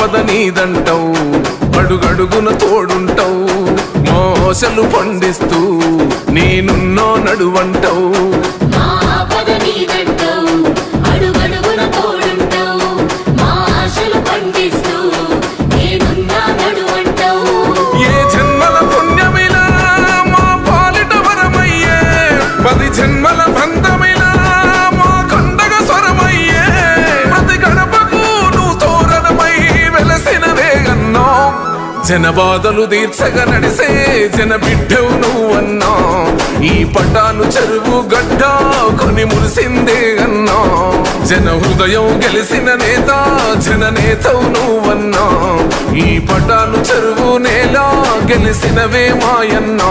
ఆపద నీదంటావు, అడుగడుగున తోడుంటావు, మోసలు పండిస్తూ నేనున్నో నడువంటావు. ఏ జన్మల పుణ్యమిలా మా పాలిట వరమయ్యే, 10 జన్మల బంధమిలా మా కండగ స్వరమయ్యే, ప్రతి గడపకు నువ్వు తోరణమై వెలసినవే అన్నో. జనబాధలు తీర్చగా నడిసే జన బిడ్డవు నువ్వన్నా, ఈ పటాను చెరువు గడ్డ కొని మురిసిందే అన్నా. జన హృదయం గెలిసిన నేత జననేతవు నువ్వన్నా, ఈ పటాను చెరువు నేల గెలిసినవే మాయన్నా.